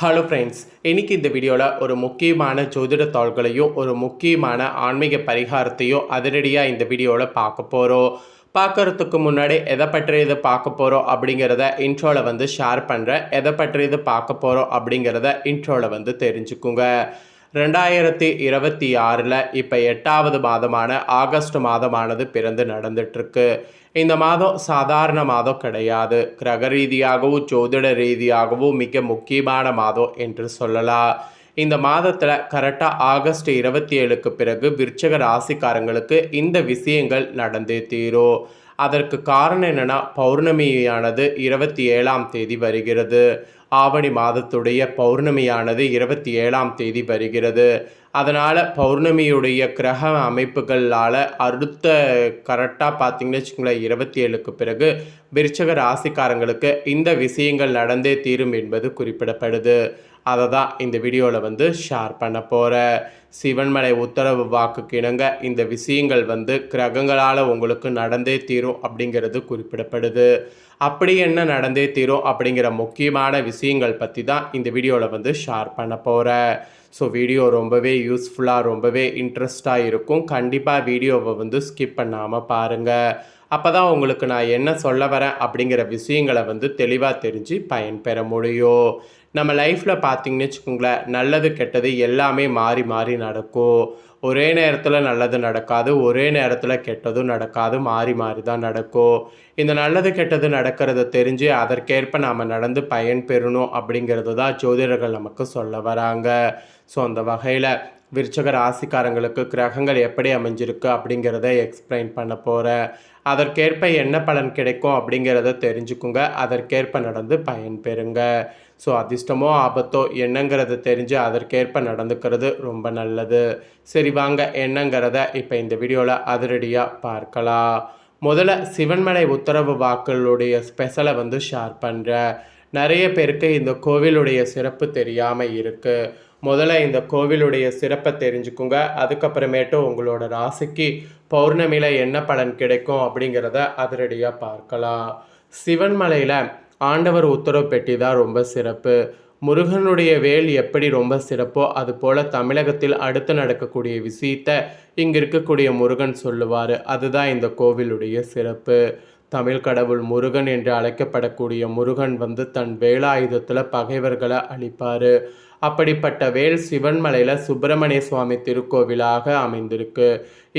Hello friends, இன்னைக்கு இந்த வீடியோவில் ஒரு முக்கியமான ஜோதிட தாள்களையும் ஒரு முக்கியமான ஆன்மீக பரிகாரத்தையும் அதிரடியாக இந்த வீடியோவில் பார்க்க போகிறோம். பார்க்குறதுக்கு முன்னாடி எதை பற்றியது பார்க்க போகிறோம் அப்படிங்கிறத இன்ட்ரோவில் வந்து ஷேர் பண்ணுறேன். எதை பற்றியது பார்க்க போகிறோம் அப்படிங்கிறத இன்ட்ரோவில் வந்து தெரிஞ்சுக்குங்க. 2026 இப்போ 8வது மாதமான ஆகஸ்ட் மாதமானது பிறந்து நடந்துட்டுருக்கு. இந்த மாதம் சாதாரண மாதம் கிடையாது. கிரக ரீதியாகவும் ஜோதிட ரீதியாகவும் மிக முக்கியமான மாதம் என்று சொல்லலாம். இந்த மாதத்தில் கரெக்டாக ஆகஸ்ட் 27க்கு பிறகு விருச்சிக ராசிக்காரங்களுக்கு இந்த விஷயங்கள் நடந்தே தீரும். அதற்கு காரணம் என்னென்னா, பௌர்ணமியானது 27ஆம் தேதி வருகிறது. ஆவணி மாதத்துடைய பௌர்ணமியானது 27ஆம் தேதி வருகிறது. அதனால் பௌர்ணமியுடைய கிரக அமைப்புகளால் அடுத்த கரெக்டாக பார்த்திங்கன்னு வச்சுக்கோங்களேன், 27க்கு பிறகு விருச்சிக ராசிக்காரங்களுக்கு இந்த விஷயங்கள் நடந்தே தீரும் என்பது குறிப்பிடப்படுது. அதை தான் இந்த வீடியோவில் வந்து ஷேர் பண்ண போகிறேன். சிவன்மலை உத்தரவு வாக்குக்கு இணங்க இந்த விஷயங்கள் வந்து கிரகங்களால் உங்களுக்கு நடந்தே தீரும் அப்படிங்கிறது குறிப்பிடப்படுது. அப்படி என்ன நடந்தே தீரும் அப்படிங்கிற முக்கியமான விஷயங்கள் பற்றி தான் இந்த வீடியோவில் வந்து ஷேர் பண்ண போகிறேன். ஸோ வீடியோ ரொம்பவே யூஸ்ஃபுல்லாக ரொம்பவே இன்ட்ரெஸ்டாக இருக்கும். கண்டிப்பாக வீடியோவை வந்து ஸ்கிப் பண்ணாமல் பாருங்கள். அப்போ தான் உங்களுக்கு நான் என்ன சொல்ல வரேன் அப்படிங்கிற விஷயங்களை வந்து தெளிவாக தெரிஞ்சு பயன்பெற முடியும். நம்ம லைஃப்பில் பார்த்திங்கன்னு வச்சுக்கோங்களேன், நல்லது கெட்டது எல்லாமே மாறி மாறி நடக்கும். ஒரே நேரத்தில் நல்லது நடக்காது, ஒரே நேரத்தில் கெட்டதும் நடக்காது, மாறி மாறி தான் நடக்கும். இந்த நல்லது கெட்டது நடக்கிறத தெரிஞ்சு அதற்கேற்ப நாம் நடந்து பயன் பெறணும் அப்படிங்கிறது தான் ஜோதிடர்கள் நமக்கு சொல்ல வராங்க. ஸோ அந்த வகையில் விருச்சிக ராசிக்காரங்களுக்கு கிரகங்கள் எப்படி அமைஞ்சிருக்கு அப்படிங்கிறத எக்ஸ்பிளைன் பண்ண போகிறேன். அதற்கேற்ப என்ன பலன் கிடைக்கும் அப்படிங்கிறத தெரிஞ்சுக்குங்க. அதற்கேற்ப நடந்து பயன் பெறுங்க. ஸோ அதிர்ஷ்டமோ ஆபத்தோ என்னங்கிறத தெரிஞ்சு அதற்கேற்ப நடந்துக்கிறது ரொம்ப நல்லது. சரி வாங்க, என்னங்கிறத இப்போ இந்த வீடியோவில் அதிரடியாக பார்க்கலாம். முதல்ல சிவன்மலை உத்தரவு வாக்களுடைய ஸ்பெஷலை வந்து ஷேர் பண்ணுறேன். நிறைய பேருக்கு இந்த கோவிலுடைய சிறப்பு தெரியாமல் இருக்குது. முதல்ல இந்த கோவிலுடைய சிறப்பை தெரிஞ்சுக்குங்க. அதுக்கப்புறமேட்டு உங்களோட ராசிக்கு பௌர்ணமியில் என்ன பலன் கிடைக்கும் அப்படிங்கிறத அதிரடியாக பார்க்கலாம். சிவன்மலையில் ஆண்டவர் உத்தரவு பெட்டி தான் ரொம்ப சிறப்பு. முருகனுடைய வேல் எப்படி ரொம்ப சிறப்போ அதுபோல் தமிழகத்தில் அடுத்து நடக்கக்கூடிய விஷயத்தை இங்கே இருக்கக்கூடிய முருகன் சொல்லுவார். அதுதான் இந்த கோவிலுடைய சிறப்பு. தமிழ் கடவுள் முருகன் என்று அழைக்கப்படக்கூடிய முருகன் வந்து தன் வேலாயுதத்தில் பகைவர்களை அழிப்பார். அப்படிப்பட்ட வேல் சிவன்மலையில் சுப்பிரமணிய சுவாமி திருக்கோவிலாக அமைந்திருக்கு.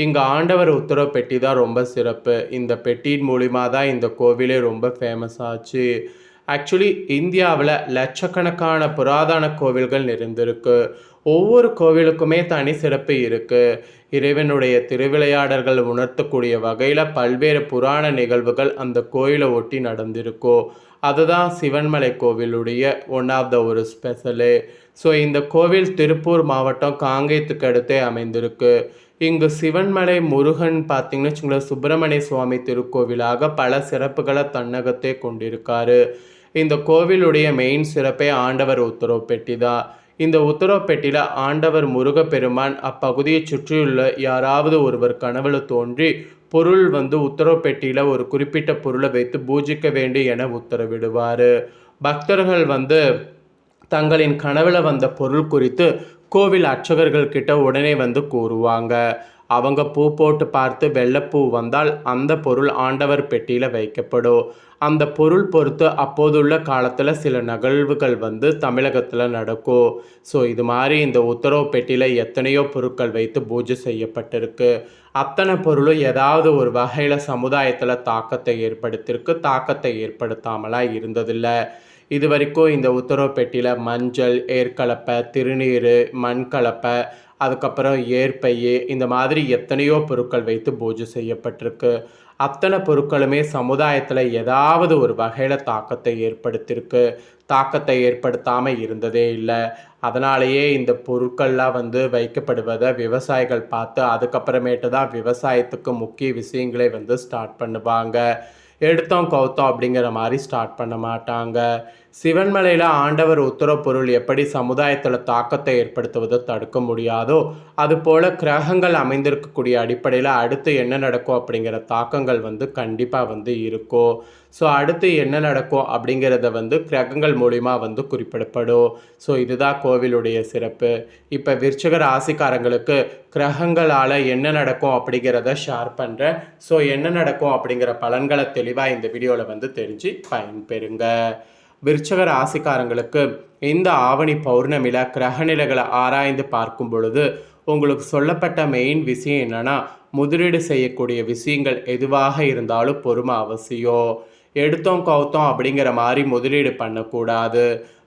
இங்கே ஆண்டவர் உத்தரவு பெட்டி தான் ரொம்ப சிறப்பு. இந்த பெட்டியின் மூலிமா தான் இந்த கோவிலே ரொம்ப ஃபேமஸ் ஆச்சு. ஆக்சுவலி இந்தியாவில் லட்சக்கணக்கான புராதன கோவில்கள் நிறைந்திருக்கு. ஒவ்வொரு கோவிலுக்குமே தனி சிறப்பு இருக்குது. இறைவனுடைய திருவிளையாடல்கள் உணர்த்தக்கூடிய வகையில் பல்வேறு புராண நிகழ்வுகள் அந்த கோயிலை ஒட்டி நடந்திருக்கும். அதுதான் சிவன்மலை கோவிலுடைய ஒன் ஆஃப் த ஒரு ஸ்பெஷலு. ஸோ இந்த கோவில் திருப்பூர் மாவட்டம் காங்கேயத்துக்கு அடுத்தே அமைந்திருக்கு. இங்கு சிவன்மலை முருகன் பார்த்திங்கன்னு வச்சுங்களேன், சுப்பிரமணிய சுவாமி திருக்கோவிலாக பல சிறப்புகளை தன்னகத்தே கொண்டிருக்காரு. இந்த கோவிலுடைய மெயின் சிறப்பே ஆண்டவர் உத்தரவு பெட்டி தான். இந்த உத்தரவு பெட்டியில் ஆண்டவர் முருகப்பெருமான் அப்பகுதியை சுற்றியுள்ள யாராவது ஒருவர் கனவுல தோன்றி பொருள் வந்து உத்தரவு பெட்டியில் ஒரு குறிப்பிட்ட பொருளை வைத்து பூஜிக்க வேண்டும் என உத்தரவிடுவார். பக்தர்கள் வந்து தங்களின் கனவுல வந்த பொருள் குறித்து கோவில் அர்ச்சகர்கள் கிட்ட உடனே வந்து கூறுவாங்க. அவங்க பூ போட்டு பார்த்து வெள்ளைப்பூ வந்தால் அந்த பொருள் ஆண்டவர் பெட்டியில் வைக்கப்படும். அந்த பொருள் பொறுத்து அப்போதுள்ள காலத்தில் சில நிகழ்வுகள் வந்து தமிழகத்தில் நடக்கும். ஸோ இது மாதிரி இந்த உத்தரவு பெட்டியில் எத்தனையோ பொருட்கள் வைத்து பூஜை செய்யப்பட்டிருக்கு. அத்தனை பொருளும் ஏதாவது ஒரு வகையில் சமுதாயத்தில் தாக்கத்தை ஏற்படுத்தியிருக்கு. தாக்கத்தை ஏற்படுத்தாமலாம் இருந்ததில்லை. இது வரைக்கும் இந்த உத்தரவு பெட்டியில் மஞ்சள், ஏற்கலப்பை, திருநீர், மண்கலப்பை, அதுக்கப்புறம் ஏற்பையே, இந்த மாதிரி எத்தனையோ பொருட்கள் வைத்து பூஜை செய்யப்பட்டிருக்கு. அத்தனை பொருட்களுமே சமுதாயத்தில் ஏதாவது ஒரு வகையில் தாக்கத்தை ஏற்படுத்தியிருக்கு. தாக்கத்தை ஏற்படுத்தாமல் இருந்ததே இல்லை. அதனாலேயே இந்த பொருட்கள்லாம் வந்து வைக்கப்படுவதை விவசாயிகள் பார்த்து அதுக்கப்புறமேட்டு தான் விவசாயத்துக்கு முக்கிய விஷயங்களே வந்து ஸ்டார்ட் பண்ணுவாங்க. எடுத்தோம் கவுத்தோம் அப்படிங்கிற மாதிரி ஸ்டார்ட் பண்ண மாட்டாங்க. சிவன்மலையில் ஆண்டவர் உத்தரவு பொருள் எப்படி சமுதாயத்தில் தாக்கத்தை ஏற்படுத்துவதை தடுக்க முடியாதோ அதுபோல் கிரகங்கள் அமைந்திருக்கக்கூடிய அடிப்படையில் அடுத்து என்ன நடக்கும் அப்படிங்கிற தாக்கங்கள் கண்டிப்பாக இருக்கும். ஸோ அடுத்து என்ன நடக்கும் அப்படிங்கிறத கிரகங்கள் மூலிமா குறிப்பிடப்படும். ஸோ இதுதான் கோவிலுடைய சிறப்பு. இப்போ விருச்சிக ராசிக்காரங்களுக்கு கிரகங்களால் என்ன நடக்கும் அப்படிங்கிறத ஷேர் பண்ணுறேன். ஸோ என்ன நடக்கும் அப்படிங்கிற பலன்களை தெளிவாக இந்த வீடியோவில் தெரிஞ்சு பயன்பெறுங்க. விருச்சிக ராசிக்காரங்களுக்கு இந்த ஆவணி பௌர்ணமியில் கிரகநிலைகளை ஆராய்ந்து பார்க்கும் பொழுது உங்களுக்கு சொல்லப்பட்ட மெயின் விஷயம் என்னென்னா, முதலீடு செய்யக்கூடிய விஷயங்கள் எதுவாக இருந்தாலும் பொறுமை அவசியம். எடுத்தோம் கவுத்தோம் அப்படிங்கிற மாதிரி முதலீடு பண்ணக்கூடாது.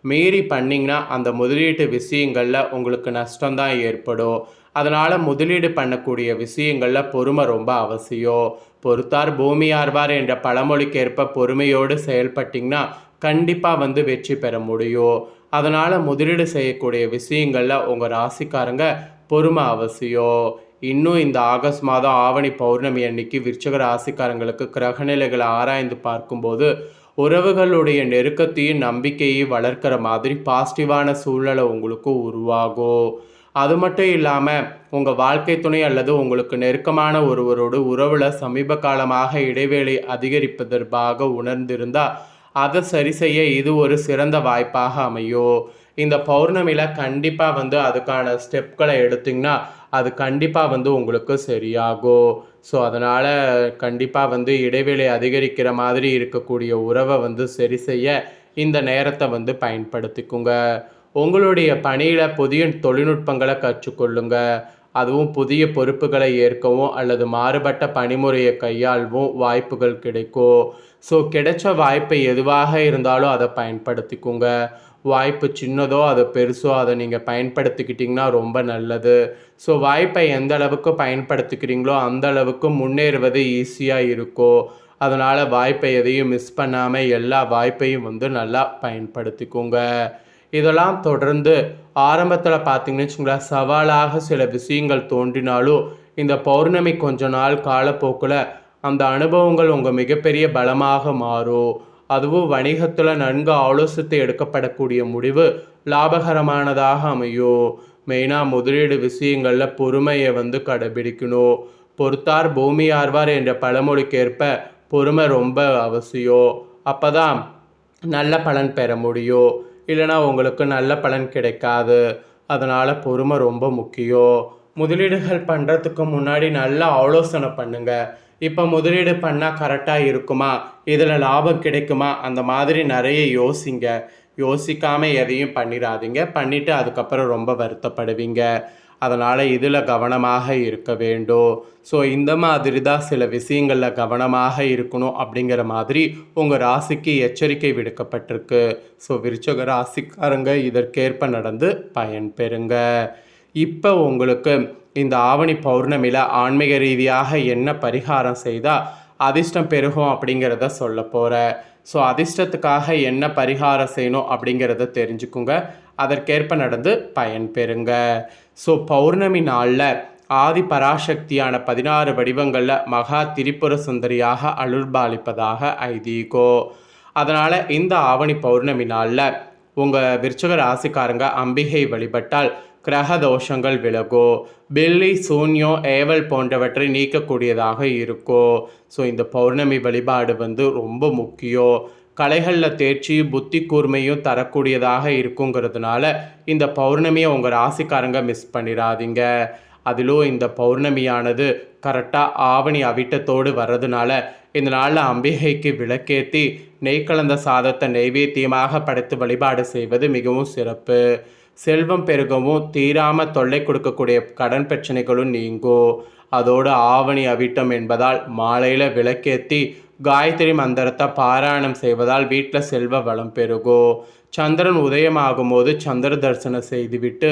மீறி பண்ணிங்கன்னா அந்த முதலீட்டு விஷயங்களில் உங்களுக்கு நஷ்டம்தான் ஏற்படும். அதனால் முதலீடு பண்ணக்கூடிய விஷயங்களில் பொறுமை ரொம்ப அவசியம். பொறுத்தார் பூமி ஆர்வார் என்ற பழமொழிக்கேற்ப பொறுமையோடு செயல்பட்டிங்கன்னா கண்டிப்பாக வெற்றி பெற முடியும். அதனால் முதலீடு செய்யக்கூடிய விஷயங்களில் உங்கள் ராசிக்காரங்க பொறுமை அவசியம். இன்னும் இந்த ஆகஸ்ட் மாதம் ஆவணி பௌர்ணமி அன்னைக்கு விருச்சிக ராசிக்காரங்களுக்கு கிரகநிலைகளை ஆராய்ந்து பார்க்கும்போது உறவுகளுடைய நெருக்கத்தையும் நம்பிக்கையும் வளர்க்குற மாதிரி பாசிட்டிவான சூழ்நிலை உங்களுக்கு உருவாகும். அது மட்டும் இல்லாமல் உங்கள் வாழ்க்கை துணை அல்லது உங்களுக்கு நெருக்கமான ஒருவரோடு உறவில் சமீப காலமாக இடைவேளை அதிகரிப்பதற்காக உணர்ந்திருந்தால் அதை சரி செய்ய இது ஒரு சிறந்த வாய்ப்பாக அமையும். இந்த பௌர்ணமியில் கண்டிப்பாக அதுக்கான ஸ்டெப்களை எடுத்திங்கன்னா அது கண்டிப்பாக உங்களுக்கு சரியாகும். ஸோ அதனால் கண்டிப்பாக இடைவெளி அதிகரிக்கிற மாதிரி இருக்கக்கூடிய உறவை சரி செய்ய இந்த நேரத்தை பயன்படுத்திக்குங்க. உங்களுடைய பணியில் புதிய தொழில்நுட்பங்களை கற்றுக்கொள்ளுங்க. அதுவும் புதிய பொறுப்புகளை ஏற்கவும் அல்லது மாறுபட்ட பணிமுறையை கையாளவும் வாய்ப்புகள் கிடைக்கும். ஸோ கிடைச்ச வாய்ப்பை எதுவாக இருந்தாலும் அதை பயன்படுத்திக்கோங்க. வாய்ப்பு சின்னதோ அது பெருசோ அதை நீங்கள் பயன்படுத்திக்கிட்டிங்கன்னா ரொம்ப நல்லது. ஸோ வாய்ப்பை எந்த அளவுக்கு பயன்படுத்திக்கிறீங்களோ அந்த அளவுக்கு முன்னேறுவது ஈஸியாக இருக்கும். அதனால் வாய்ப்பை எதையும் மிஸ் பண்ணாமல் எல்லா வாய்ப்பையும் நல்லா பயன்படுத்திக்கோங்க. இதெல்லாம் தொடர்ந்து ஆரம்பத்தில் பார்த்தீங்கன்னு வச்சுங்களேன், சவாலாக சில விஷயங்கள் தோன்றினாலும் இந்த பௌர்ணமி கொஞ்ச நாள் காலப்போக்கில் அந்த அனுபவங்கள் உங்கள் மிகப்பெரிய பலமாக மாறும். அதுவும் வணிகத்தில் நன்கு ஆலோசித்து எடுக்கப்படக்கூடிய முடிவு லாபகரமானதாக அமையும். மெயினாக முதலீடு விஷயங்களில் பொறுமையை கடைபிடிக்கணும். பொறுத்தார் பூமி ஆர்வார் என்ற பழமொழிக்கேற்ப பொறுமை ரொம்ப அவசியம். அப்போ தான் நல்ல பலன் பெற முடியும். இல்லைனா உங்களுக்கு நல்ல பலன் கிடைக்காது. அதனால் பொறுமை ரொம்ப முக்கியம். முதலீடுகள் பண்ணுறதுக்கு முன்னாடி நல்லா ஆலோசனை பண்ணுங்கள். இப்போ முதலீடு பண்ணால் கரெக்டாக இருக்குமா, இதில் லாபம் கிடைக்குமா, அந்த மாதிரி நிறைய யோசிங்க. யோசிக்காமல் எதையும் பண்ணிடாதீங்க. பண்ணிவிட்டு அதுக்கப்புறம் ரொம்ப வருத்தப்படுவீங்க. அதனால் இதில் கவனமாக இருக்க வேண்டும். ஸோ இந்த மாதிரி தான் சில விஷயங்களில் கவனமாக இருக்கணும் அப்படிங்கிற மாதிரி உங்கள் ராசிக்கு எச்சரிக்கை விடுக்கப்பட்டிருக்கு. ஸோ விருச்சிக ராசிக்காரங்க இதற்கேற்ப நடந்து பயன்பெறுங்க. இப்போ உங்களுக்கு இந்த ஆவணி பௌர்ணமியில் ஆன்மீக ரீதியாக என்ன பரிகாரம் செய்தால் அதிர்ஷ்டம் பெருகும் அப்படிங்கிறத சொல்ல போகிறேன். ஸோ அதிர்ஷ்டத்துக்காக என்ன பரிகாரம் செய்யணும் அப்படிங்கிறத தெரிஞ்சுக்குங்க. அதற்கேற்ப நடந்து பயன்பெறுங்க. ஸோ பௌர்ணமி நாளில் ஆதி பராசக்தியான 16 வடிவங்களில் மகா திரிபுர சுந்தரியாக அருள்பாலிப்பதாக ஐதீகம். அதனால் இந்த ஆவணி பௌர்ணமி நாளில் உங்கள் விருச்சிக ராசிக்காரங்க அம்பிகை வழிபட்டால் கிரக தோஷங்கள் விலகும். பில்லி சூன்யம் ஏவல் போன்றவற்றை நீக்கக்கூடியதாக இருக்கும். ஸோ இந்த பௌர்ணமி வழிபாடு ரொம்ப முக்கியம். கலைகளில் தேர்ச்சி புத்தி கூர்மையும் தரக்கூடியதாக இருக்குங்கிறதுனால இந்த பௌர்ணமியை உங்கள் ராசிக்காரங்க மிஸ் பண்ணிடாதீங்க. அதிலும் இந்த பௌர்ணமியானது கரெக்டாக ஆவணி அவிட்டத்தோடு வர்றதுனால இந்த நாளில் அம்பிகைக்கு விளக்கேற்றி நெய் கலந்த சாதத்தை நெய்வேத்தியமாக படைத்து வழிபாடு செய்வது மிகவும் சிறப்பு. செல்வம் பெருகவும் தீராமல் தொல்லை கொடுக்கக்கூடிய கடன் பிரச்சனைகளும் நீங்கும். அதோடு ஆவணி அவிட்டம் என்பதால் மாலையில் விளக்கேற்றி காயத்ரி மந்திரத்தை பாராயணம் செய்வதால் வீட்டில் செல்வ வளம் பெருகும். சந்திரன் உதயமாகும் போது சந்திர தரிசனம் செய்துவிட்டு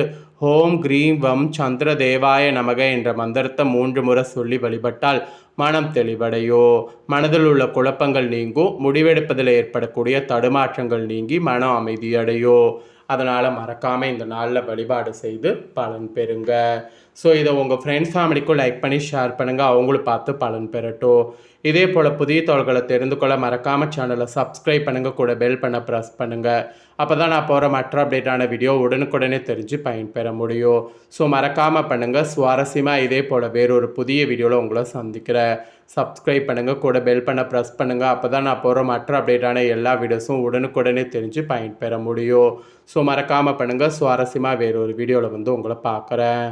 ஓம் கிரீம் வம் சந்திர தேவாய நமக என்ற மந்திரத்தை 3 முறை சொல்லி வழிபட்டால் மனம் தெளிவடையோ. மனதில் உள்ள குழப்பங்கள் நீங்கும். முடிவெடுப்பதில் ஏற்படக்கூடிய தடுமாற்றங்கள் நீங்கி மனம் அமைதியடையோ. அதனால் மறக்காமல் இந்த நாளில் வழிபாடு செய்து பலன் பெறுங்க. ஸோ இதை உங்கள் ஃப்ரெண்ட்ஸ் ஃபேமிலிக்கும் லைக் பண்ணி ஷேர் பண்ணுங்கள், அவங்களும் பார்த்து பலன் பெறட்டும். இதே போல் புதிய தகவல்களை தெரிந்து கொள்ள மறக்காமல் சேனலை சப்ஸ்கிரைப் பண்ணுங்கள், கூட பெல் பண்ண ப்ரெஸ் பண்ணுங்கள். அப்போ தான் நான் போகிற மற்ற அப்டேட்டான வீடியோ உடனுக்குடனே தெரிஞ்சு பயன்பெற முடியும். ஸோ மறக்காமல் பண்ணுங்கள். சுவாரஸ்யமாக இதே போல் வேறொரு புதிய வீடியோவில் உங்களை சந்திக்கிறேன். சப்ஸ்கிரைப் பண்ணுங்கள், கூட பெல் பண்ண ப்ரெஸ் பண்ணுங்கள். அப்போ தான் நான் போகிற மற்ற அப்டேட்டான எல்லா வீடியோஸும் உடனுக்குடனே தெரிஞ்சு பயன்பெற முடியும். ஸோ மறக்காமல் பண்ணுங்கள். சுவாரஸ்யமாக வேறொரு வீடியோவில் உங்களை பார்க்குறேன்.